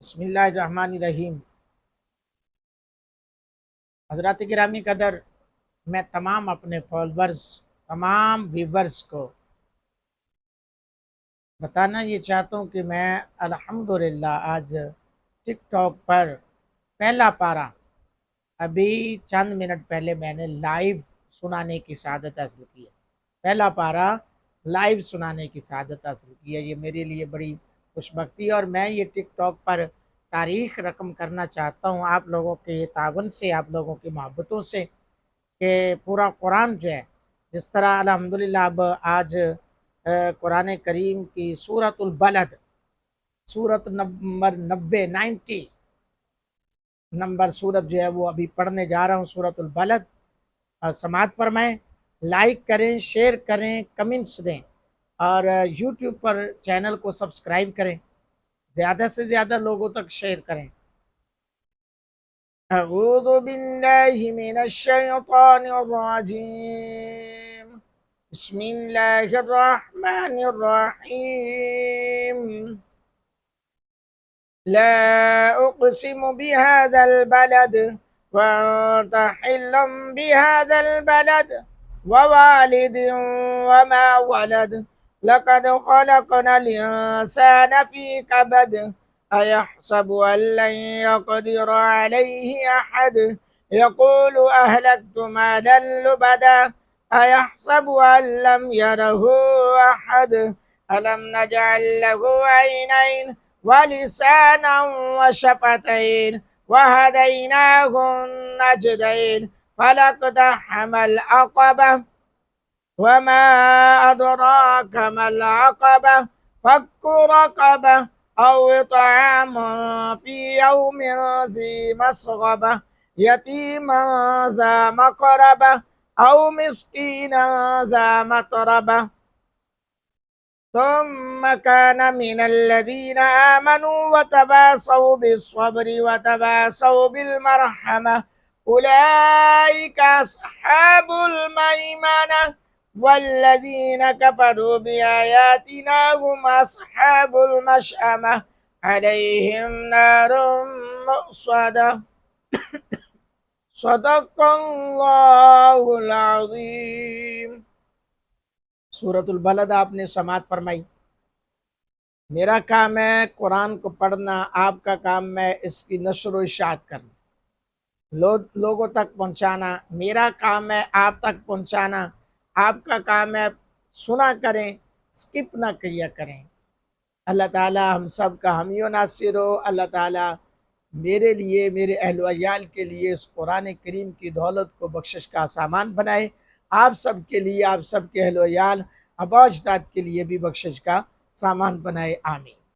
बिस्मिल्लाहिर्रहमानिर्रहीम। हज़रात गिरामी कदर, मैं तमाम अपने फॉलोअर्स, तमाम व्यूवर्स को बताना ये चाहता हूँ कि मैं अल्हम्दुलिल्लाह आज टिकटॉक पर पहला पारा अभी चंद मिनट पहले मैंने लाइव सुनाने की सआदत हासिल की है। पहला पारा लाइव सुनाने की सआदत हासिल की है। ये मेरे लिए बड़ी खुशबख्ती है और मैं ये टिकटॉक पर तारीख रकम करना चाहता हूँ आप लोगों के तावन से, आप लोगों की मोहब्बतों से, कि पूरा कुरान जो है, जिस तरह अल्हम्दुलिल्लाह अब आज कुरान करीम की सूरतुल बलद, सूरत नंबर 90 90 नंबर सूरत जो है वो अभी पढ़ने जा रहा हूँ, सूरतुल बलद। समाअत फरमाएं, लाइक करें, शेयर करें, कमेंट्स दें और यूट्यूब पर चैनल को सब्सक्राइब करें, ज़्यादा से ज़्यादा लोगों तक शेयर करें। अऊज़ु बिल्लाहि मिनश शैतानिर रजीम। बिस्मिल्लाहिर रहमानिर रहीम। ला उक़सिमु बिहाज़ल बलद व अंता हिल्लुम बिहाज़ल बलद व वालिदिन व मा वलद लक़द ख़लक़नल इंसान फ़ी कबद अयहसबु अन लन यक़दिर अलैहि अहद यक़ूलु अहलक्तु मालन लुबदा अयहसबु अन लम यरहु अहद अलम नजअल लहु ऐनैन वलिसाना वशफ़तैन वहदैनाहु नजदैन फलक़तहमल अक़बा वमा अदराक मल अक़बा फक्कु रक़बा औ इत्आमुन फ़ी यौमिन ज़ी मस्ग़बा यतीमन ज़ा मक़रबा औ मिस्कीनन ज़ा मतरबा थुम्मा कान मिनल्लज़ीना आमनू वतवासौ बिस्सब्रि वतवासौ बिलमरहमा उलाइका अस्हाबुल मैमना वल्लज़ीना कफ़रू बिआयातिना हुम अस्हाबुल मशअमा अलैहिम नारुम मुअस्सदा। सदक़ल्लाहुल अज़ीम। सूरतुल बलद आपने समाअत फरमाई। मेरा काम है कुरान को पढ़ना, आपका काम है इसकी नशर व इशाअत करना, लोगों तक पहुंचाना। मेरा काम है आप तक पहुंचाना, आपका काम है सुना करें, स्किप ना किया करें। अल्लाह ताला हम सब का हमियो नासिर हो। अल्लाह ताला मेरे लिए, मेरे अहल वयाल के लिए इस कुरान करीम की दौलत को बख्शिश का सामान बनाए। आप सब के लिए, आप सब के अहल वयाल आबा अजदाद के लिए भी बख्शिश का सामान बनाए। आमीन।